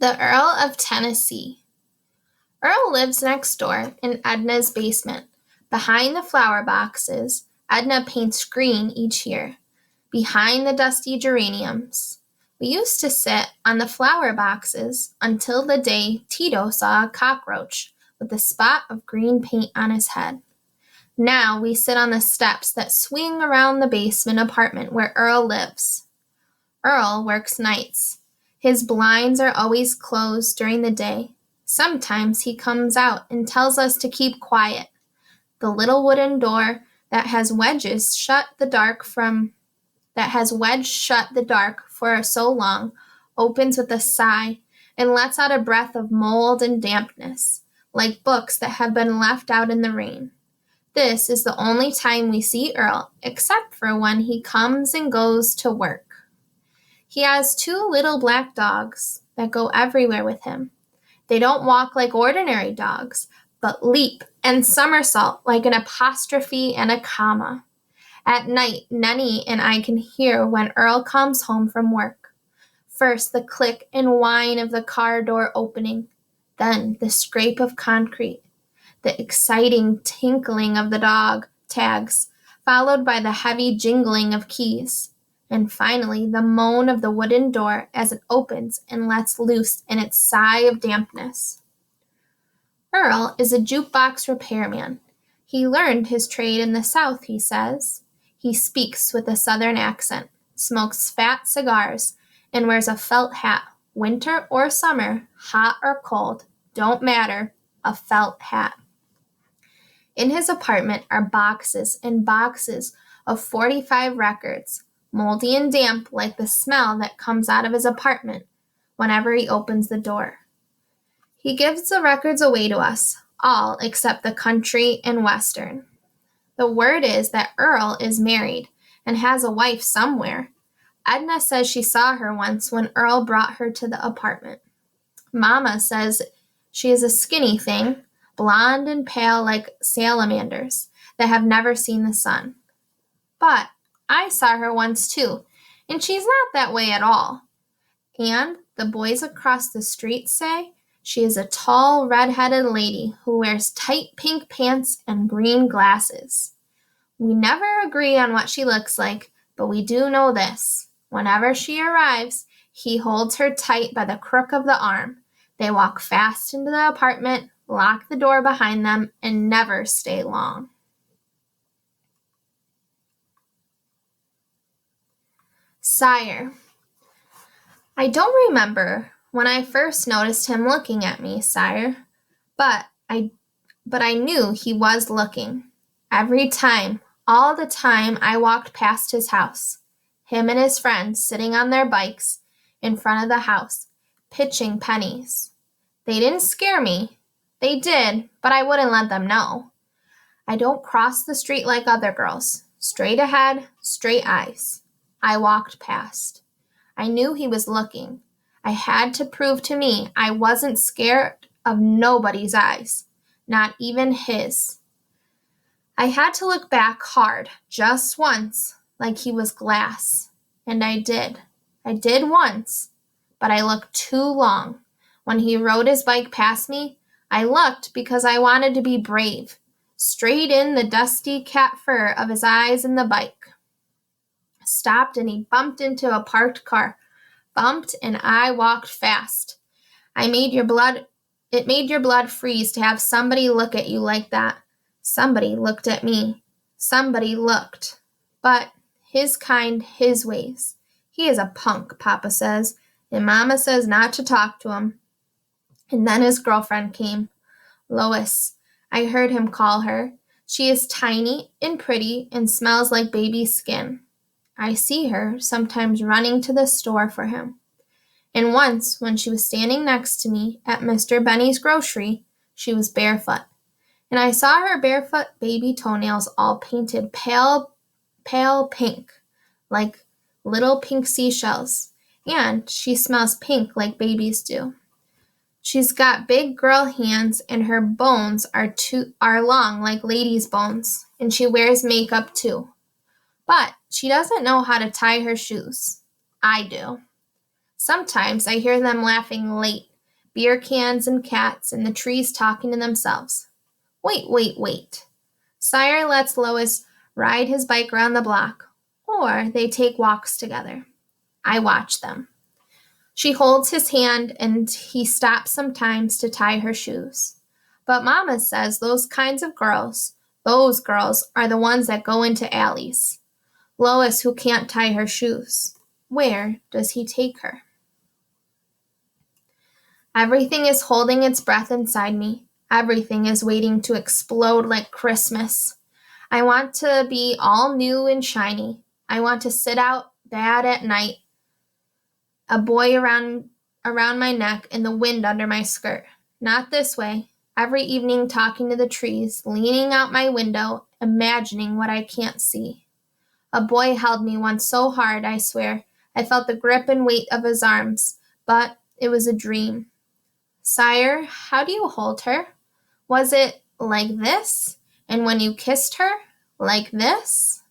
The Earl of Tennessee. Earl lives next door in Edna's basement. Behind the flower boxes, Edna paints green each year. Behind the dusty geraniums. We used to sit on the flower boxes until the day Tito saw a cockroach with a spot of green paint on his head. Now we sit on the steps that swing around the basement apartment where Earl lives. Earl works nights. His blinds are always closed during the day. Sometimes he comes out and tells us to keep quiet. The little wooden door that has wedged shut the dark for so long opens with a sigh and lets out a breath of mold and dampness, like books that have been left out in the rain. This is the only time we see Earl, except for when he comes and goes to work. He has 2 little black dogs that go everywhere with him. They don't walk like ordinary dogs, but leap and somersault like an apostrophe and a comma. At night, Nenny and I can hear when Earl comes home from work. First, the click and whine of the car door opening, then the scrape of concrete, the exciting tinkling of the dog tags, followed by the heavy jingling of keys. And finally, the moan of the wooden door as it opens and lets loose in its sigh of dampness. Earl is a jukebox repairman. He learned his trade in the South, he says. He speaks with a Southern accent, smokes fat cigars, and wears a felt hat, winter or summer, hot or cold, don't matter, a felt hat. In his apartment are boxes and boxes of 45 records, moldy and damp like the smell that comes out of his apartment whenever he opens the door. He gives the records away to us, all except the country and western. The word is that Earl is married and has a wife somewhere. Edna says she saw her once when Earl brought her to the apartment. Mama says she is a skinny thing, blonde and pale like salamanders that have never seen the sun. But I saw her once too, and she's not that way at all. And the boys across the street say she is a tall, red-headed lady who wears tight pink pants and green glasses. We never agree on what she looks like, but we do know this. Whenever she arrives, he holds her tight by the crook of the arm. They walk fast into the apartment, lock the door behind them, and never stay long. Sire. I don't remember when I first noticed him looking at me, sire, but I knew he was looking. Every time, all the time I walked past his house, him and his friends sitting on their bikes in front of the house, pitching pennies. They didn't scare me. They did, but I wouldn't let them know. I don't cross the street like other girls. Straight ahead, straight eyes. I walked past. I knew he was looking. I had to prove to me I wasn't scared of nobody's eyes, not even his. I had to look back hard, just once, like he was glass. And I did. I did once, but I looked too long. When he rode his bike past me, I looked because I wanted to be brave. Straight in the dusty cat fur of his eyes and the bike. Stopped and he bumped into a parked car. Bumped and I walked fast. It made your blood freeze to have somebody look at you like that. Somebody looked at me. Somebody looked. But his kind, his ways. He is a punk, Papa says, and Mama says not to talk to him. And then his girlfriend came. Lois, I heard him call her. She is tiny and pretty and smells like baby skin. I see her sometimes running to the store for him. And once, when she was standing next to me at Mr. Benny's grocery, she was barefoot. And I saw her barefoot baby toenails all painted pale pink, like little pink seashells. And she smells pink like babies do. She's got big girl hands and her bones are long like ladies' bones. And she wears makeup too. But she doesn't know how to tie her shoes. I do. Sometimes I hear them laughing late, beer cans and cats, and the trees talking to themselves. Wait. Sire lets Lois ride his bike around the block, or they take walks together. I watch them. She holds his hand and he stops sometimes to tie her shoes. But Mama says those girls are the ones that go into alleys. Lois, who can't tie her shoes. Where does he take her? Everything is holding its breath inside me. Everything is waiting to explode like Christmas. I want to be all new and shiny. I want to sit out bad at night, a boy around my neck and the wind under my skirt. Not this way. Every evening talking to the trees, leaning out my window, imagining what I can't see. A boy held me once so hard, I swear. I felt the grip and weight of his arms, but it was a dream. Sire, how do you hold her? Was it like this? And when you kissed her, like this?